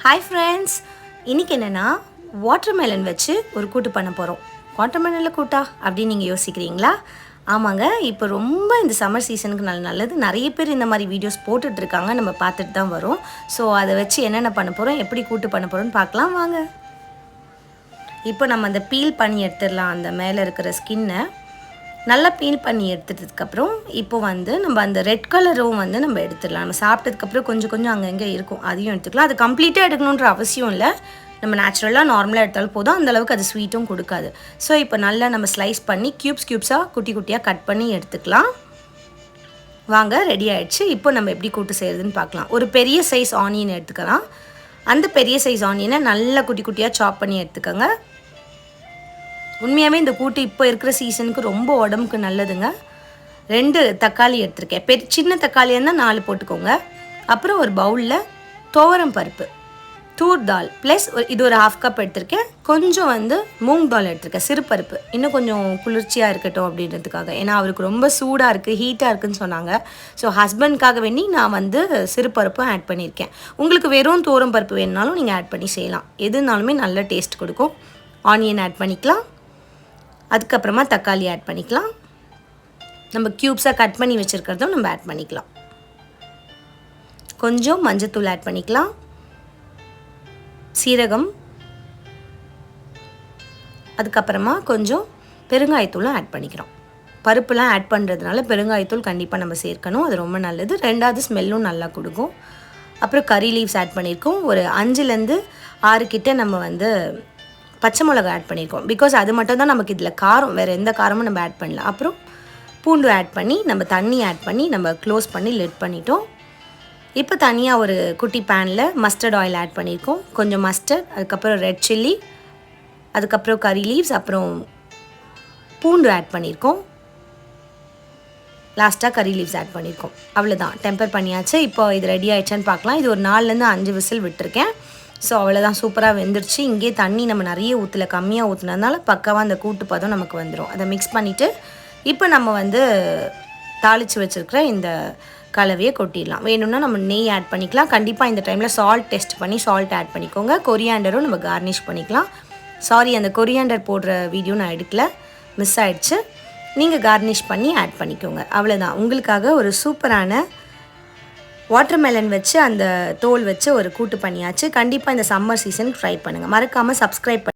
Hi friends, இன்றைக்கி என்னென்னா watermelon வச்சு ஒரு கூட்டு பண்ண போகிறோம். வாட்டர்மெலனில் கூட்டா அப்படின்னு நீங்கள் யோசிக்கிறீங்களா? ஆமாங்க, இப்போ ரொம்ப இந்த சம்மர் சீசனுக்கு நல்லது. நிறைய பேர் இந்த மாதிரி வீடியோஸ் போட்டுட்ருக்காங்க, நம்ம பார்த்துட்டு தான் வரோம். ஸோ அதை வச்சு என்னென்ன பண்ண போகிறோம், எப்படி கூட்டு பண்ண போகிறோன்னு பார்க்கலாம் வாங்க. இப்போ நம்ம அந்த பீல் பண்ணி எடுத்துடலாம். அந்த மேலே இருக்கிற ஸ்கின்னை நல்லா பீல் பண்ணி எடுத்துட்டதுக்கப்புறம் இப்போ நம்ம அந்த ரெட் கலரும் நம்ம எடுத்துடலாம். நம்ம சாப்பிட்டதுக்கப்புறம் கொஞ்சம் அங்கங்கே இருக்கும், அதையும் எடுத்துக்கலாம். அது கம்ப்ளீட்டாக எடுக்கணுன்ற அவசியம் இல்லை, நம்ம நேச்சுரலாக நார்மலாக எடுத்தாலும் போதும். அந்தளவுக்கு அது ஸ்வீட்டும் கொடுக்காது. ஸோ இப்போ நல்லா நம்ம ஸ்லைஸ் பண்ணி க்யூப்ஸாக குட்டியாக கட் பண்ணி எடுத்துக்கலாம். வாங்க, ரெடி ஆகிடுச்சு. இப்போ நம்ம எப்படி கூட்டு செய்கிறதுன்னு பார்க்கலாம். ஒரு பெரிய சைஸ் ஆனியன் எடுத்துக்கலாம். அந்த பெரிய சைஸ் ஆனியனை நல்லா குட்டியாக சாப் பண்ணி எடுத்துக்கோங்க. உண்மையாகவே இந்த கூட்டு இப்போ இருக்கிற சீசனுக்கு ரொம்ப உடம்புக்கு நல்லதுங்க. 2 தக்காளி எடுத்திருக்கேன். சின்ன தக்காளியாக இருந்தால் 4 போட்டுக்கோங்க. அப்புறம் ஒரு பவுலில் துவரம் பருப்பு, தூர் தால் ப்ளஸ் இது ஒரு 1/2 கப் எடுத்திருக்கேன். கொஞ்சம் மூங் தால் எடுத்திருக்கேன், சிறுபருப்பு. இன்னும் கொஞ்சம் குளிர்ச்சியாக இருக்கட்டும் அப்படின்றதுக்காக. ஏன்னா அவருக்கு ரொம்ப சூடாக இருக்குது, ஹீட்டாக இருக்குதுன்னு சொன்னாங்க. ஸோ ஹஸ்பண்ட்காக வேண்டி நான் சிறுபருப்பும் ஆட் பண்ணியிருக்கேன். உங்களுக்கு வெறும் துவரம் பருப்பு வேணுனாலும் நீங்கள் ஆட் பண்ணி செய்யலாம். எதுனாலுமே நல்ல டேஸ்ட் கொடுக்கும். ஆனியன் ஆட் பண்ணிக்கலாம். அதுக்கப்புறமா தக்காளி ஆட் பண்ணிக்கலாம். நம்ம க்யூப்ஸாக கட் பண்ணி வச்சுருக்கிறதும் நம்ம ஆட் பண்ணிக்கலாம். கொஞ்சம் மஞ்சத்தூள் ஆட் பண்ணிக்கலாம். சீரகம், அதுக்கப்புறமா கொஞ்சம் பெருங்காயத்தூளும் ஆட் பண்ணிக்கிறோம். பருப்புலாம் ஆட் பண்ணுறதுனால பெருங்காயத்தூள் கண்டிப்பாக நம்ம சேர்க்கணும், அது ரொம்ப நல்லது. 2வது ஸ்மெல்லும் நல்லா கொடுக்கும். அப்புறம் கறி லீவ்ஸ் ஆட் பண்ணியிருக்கோம். ஒரு 5லேருந்து 6 கிட்ட நம்ம பச்சை மிளகா ஆட் பண்ணியிருக்கோம். பிகாஸ் அது மட்டும் தான் நமக்கு இதில் காரம், வேறு எந்த காரமும் நம்ம ஆட் பண்ணல. அப்புறம் பூண்டு ஆட் பண்ணி நம்ம தண்ணி ஆட் பண்ணி நம்ம க்ளோஸ் பண்ணி லிட் பண்ணிட்டோம். இப்போ தனியாக ஒரு குட்டி பேனில் மஸ்டர்ட் ஆயில் ஆட் பண்ணியிருக்கோம். கொஞ்சம் மஸ்டர்ட், அதுக்கப்புறம் ரெட் சில்லி, அதுக்கப்புறம் கறி லீவ்ஸ், அப்புறம் பூண்டு ஆட் பண்ணியிருக்கோம். லாஸ்ட்டாக கறி லீவ்ஸ் ஆட் பண்ணியிருக்கோம். அவ்வளோதான், டெம்பர் பண்ணியாச்சு. இப்போ இது ரெடி ஆகிடுச்சான்னு பார்க்கலாம். இது ஒரு 4லேருந்து 5 விசில் விட்டுருக்கேன். ஸோ அவ்வளோதான், சூப்பராக வெந்துருச்சு. இங்கே தண்ணி நம்ம நிறைய ஊற்றல, கம்மியாக ஊற்றுனதுனால பக்காவாக அந்த கூட்டு பதம் நமக்கு வந்துடும். அதை மிக்ஸ் பண்ணிவிட்டு இப்போ நம்ம தாளித்து வச்சுருக்கிற இந்த கலவையை கொட்டிடலாம். வேணும்னா நம்ம நெய் ஆட் பண்ணிக்கலாம். கண்டிப்பாக இந்த டைமில் சால்ட் டெஸ்ட் பண்ணி சால்ட் ஆட் பண்ணிக்கோங்க. கொரியாண்டரும் நம்ம கார்னிஷ் பண்ணிக்கலாம். சாரி, அந்த கொரியாண்டர் போடுற வீடியோ நான் எடுக்கல, மிஸ் ஆகிடுச்சு. நீங்கள் கார்னிஷ் பண்ணி ஆட் பண்ணிக்கோங்க. அவ்வளோதான், உங்களுக்காக ஒரு சூப்பரான வாட்டர்மெலன் வச்சு அந்த தோல் வச்சு ஒரு கூட்டு பண்ணியாச்சு. கண்டிப்பாக இந்த சம்மர் சீசன் ட்ரை பண்ணுங்கள். மறக்காமல் சப்ஸ்கிரைப்